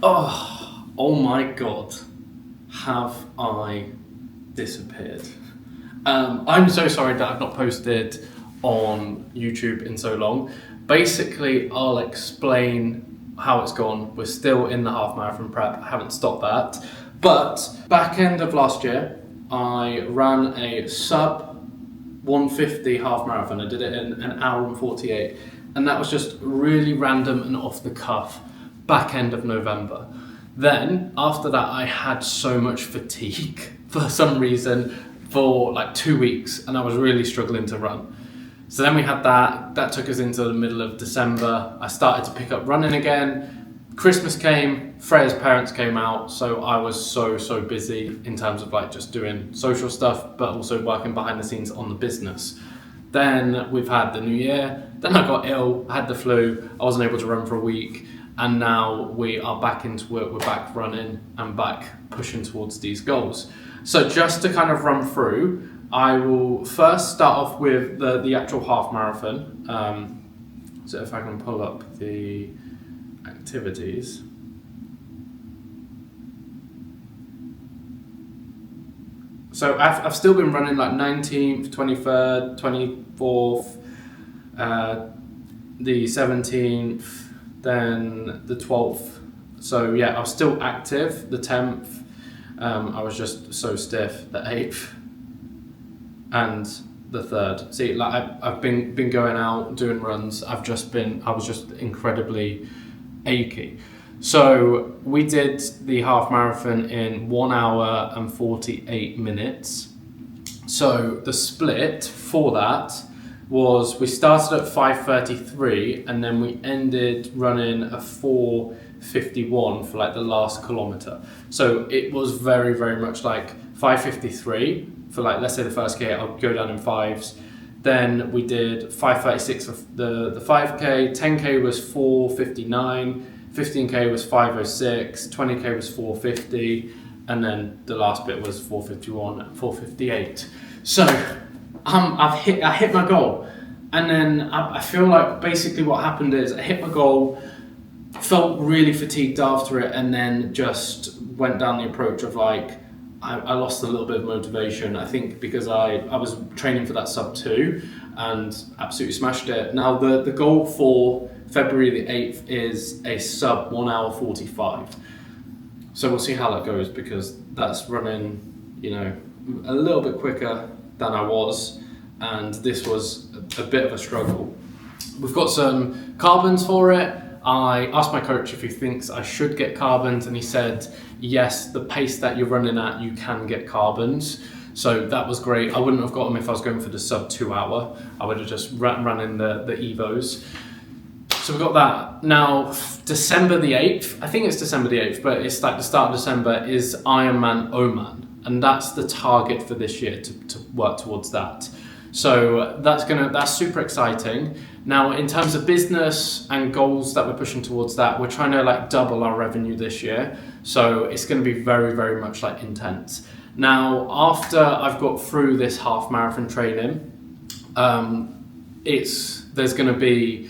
Oh my God, have I disappeared? I'm so sorry that I've not posted on YouTube in so long. Basically, I'll explain how it's gone. We're still in the half marathon prep. I haven't stopped that. But back end of last year, I ran a sub 150 half marathon. I did it in an hour and 48. And that was just really random and off the cuff, back end of November. Then, after that, I had so much fatigue for some reason for like 2 weeks, and I was really struggling to run. So then we had that took us into the middle of December. I started to pick up running again. Christmas came, Freya's parents came out, so I was so busy in terms of like just doing social stuff, but also working behind the scenes on the business. Then we've had the new year, then I got ill, I had the flu, I wasn't able to run for a week, and now we are back into it, we're back running and back pushing towards these goals. So just to kind of run through, I will first start off with the actual half marathon. So if I can pull up the activities. So I've still been running like 19th, 23rd, 24th, the 17th, then the 12th. So yeah, I was still active. The 10th, I was just so stiff. The 8th and the 3rd. See, like I've been going out doing runs. I was just incredibly achy. So we did the half marathon in 1 hour and 48 minutes. So the split for that was we started at 5:33 and then we ended running a 4:51 for like the last kilometer. So it was very much like 5:53 for like, let's say the first K, I'll go down in fives. Then we did 5:36 for the 5K, 10K was 4:59, 15K was 5:06, 20K was 4:50, and then the last bit was 4:51, 4:58. So I hit my goal, and then I feel like basically what happened is I hit my goal, felt really fatigued after it, and then just went down the approach of like I lost a little bit of motivation. I think because I was training for that sub 2 and absolutely smashed it. Now the goal for February the 8th is a sub 1 hour 45. So we'll see how that goes, because that's running, a little bit quicker than I was, and this was a bit of a struggle. We've got some carbons for it. I asked my coach if he thinks I should get carbons, and he said, yes, the pace that you're running at, you can get carbons. So that was great. I wouldn't have got them if I was going for the sub 2 hour. I would have just run in the Evos. So we got that. Now, December the 8th, I think it's December the 8th, but it's like the start of December, is Ironman Oman. And that's the target for this year, to work towards that. So that's super exciting. Now, in terms of business and goals that we're pushing towards that, we're trying to like double our revenue this year. So it's going to be very much like intense. Now, after I've got through this half marathon training, there's going to be,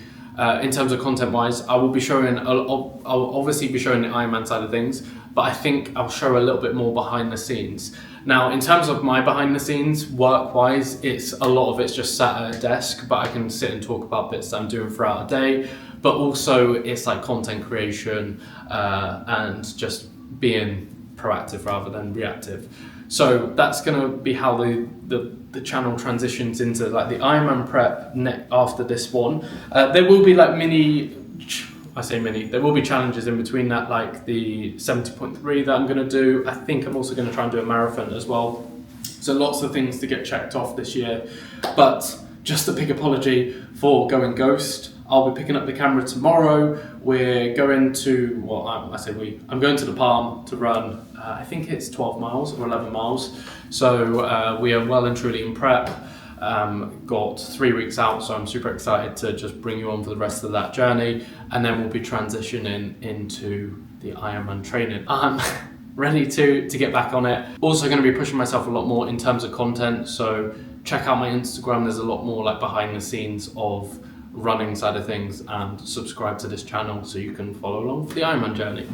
in terms of content wise, I'll obviously be showing the Ironman side of things, but I think I'll show a little bit more behind the scenes. Now, in terms of my behind the scenes, work-wise, a lot of it's just sat at a desk, but I can sit and talk about bits that I'm doing throughout the day. But also, it's like content creation and just being proactive rather than reactive. So that's going to be how the channel transitions into like the Ironman prep after this one. There will be like there will be challenges in between that, like the 70.3 that I'm going to do. I think I'm also going to try and do a marathon as well. So lots of things to get checked off this year. But just a big apology for going ghost. I'll be picking up the camera tomorrow. We're going to, I'm going to the Palm to run, I think it's 12 miles or 11 miles. So we are well and truly in prep. Got 3 weeks out, so I'm super excited to just bring you on for the rest of that journey, and then we'll be transitioning into the Ironman training. I'm ready to get back on it. Also going to be pushing myself a lot more in terms of content, so check out my Instagram. There's a lot more like behind the scenes of running side of things, and subscribe to this channel so you can follow along for the Ironman journey.